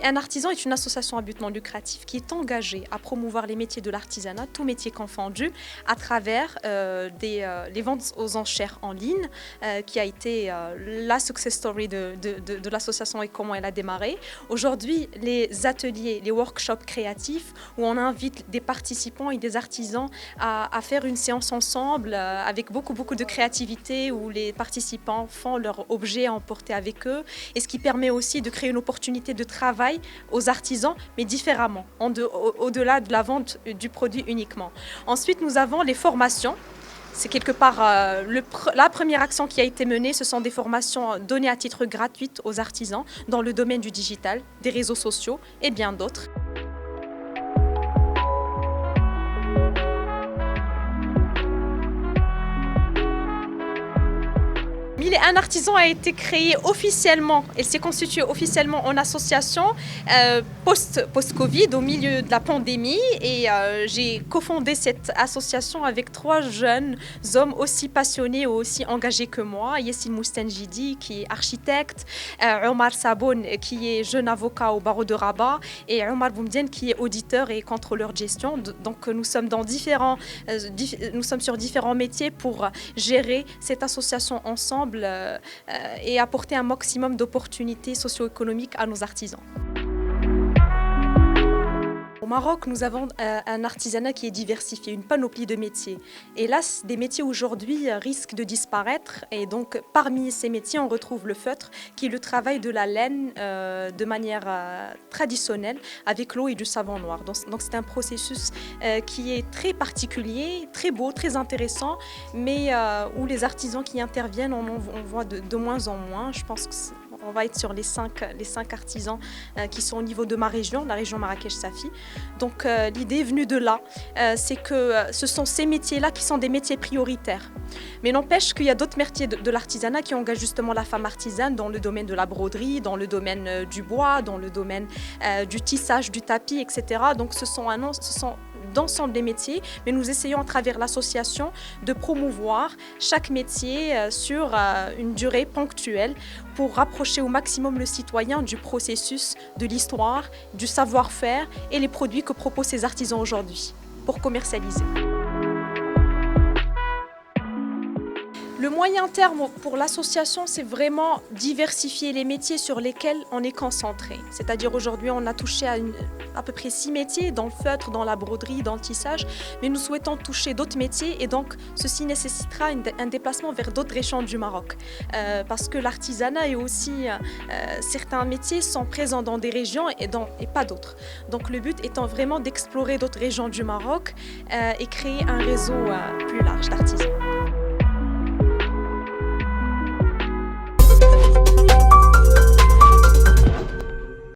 Un artisan est une association à but non lucratif qui est engagée à promouvoir les métiers de l'artisanat, tous métiers confondus, à travers les ventes aux enchères en ligne, qui a été la success story de l'association et comment elle a démarré. Aujourd'hui, les ateliers, les workshops créatifs où on invite des participants et des artisans à faire une séance ensemble avec beaucoup de créativité où les participants font leurs objets à emporter avec eux et ce qui permet aussi de créer une opportunité de travail aux artisans, mais différemment, au-delà de la vente du produit uniquement. Ensuite, nous avons les formations. C'est quelque part la première action qui a été menée, ce sont des formations données à titre gratuit aux artisans dans le domaine du digital, des réseaux sociaux et bien d'autres. Un artisan a été créé officiellement, elle s'est constituée officiellement en association post-Covid, au milieu de la pandémie. Et j'ai cofondé cette association avec 3 jeunes hommes aussi passionnés ou aussi engagés que moi. Yassine Moustenjidi, qui est architecte, Omar Saboun, qui est jeune avocat au barreau de Rabat, et Omar Boumdienne, qui est auditeur et contrôleur de gestion. Donc nous sommes sur différents métiers pour gérer cette association ensemble et apporter un maximum d'opportunités socio-économiques à nos artisans. Au Maroc, nous avons un artisanat qui est diversifié, une panoplie de métiers. Hélas, des métiers aujourd'hui risquent de disparaître et donc parmi ces métiers, on retrouve le feutre qui est le travail de la laine de manière traditionnelle avec l'eau et du savon noir. Donc c'est un processus qui est très particulier, très beau, très intéressant, mais où les artisans qui interviennent, on voit de moins en moins. Je pense que on va être sur les 5 artisans qui sont au niveau de ma région, la région Marrakech-Safi. Donc l'idée est venue de là, c'est que ce sont ces métiers-là qui sont des métiers prioritaires. Mais n'empêche qu'il y a d'autres métiers de l'artisanat qui engagent justement la femme artisane dans le domaine de la broderie, dans le domaine du bois, dans le domaine du tissage, du tapis, etc. Donc ce sont d'ensemble des métiers, mais nous essayons à travers l'association de promouvoir chaque métier sur une durée ponctuelle pour rapprocher au maximum le citoyen du processus, de l'histoire, du savoir-faire et les produits que proposent ces artisans aujourd'hui pour commercialiser. Le moyen terme pour l'association, c'est vraiment diversifier les métiers sur lesquels on est concentré. C'est-à-dire aujourd'hui, on a touché à peu près 6 métiers, dans le feutre, dans la broderie, dans le tissage, mais nous souhaitons toucher d'autres métiers et donc ceci nécessitera un déplacement vers d'autres régions du Maroc. Parce que l'artisanat et aussi certains métiers sont présents dans des régions et pas d'autres. Donc le but étant vraiment d'explorer d'autres régions du Maroc et créer un réseau plus large d'artisans.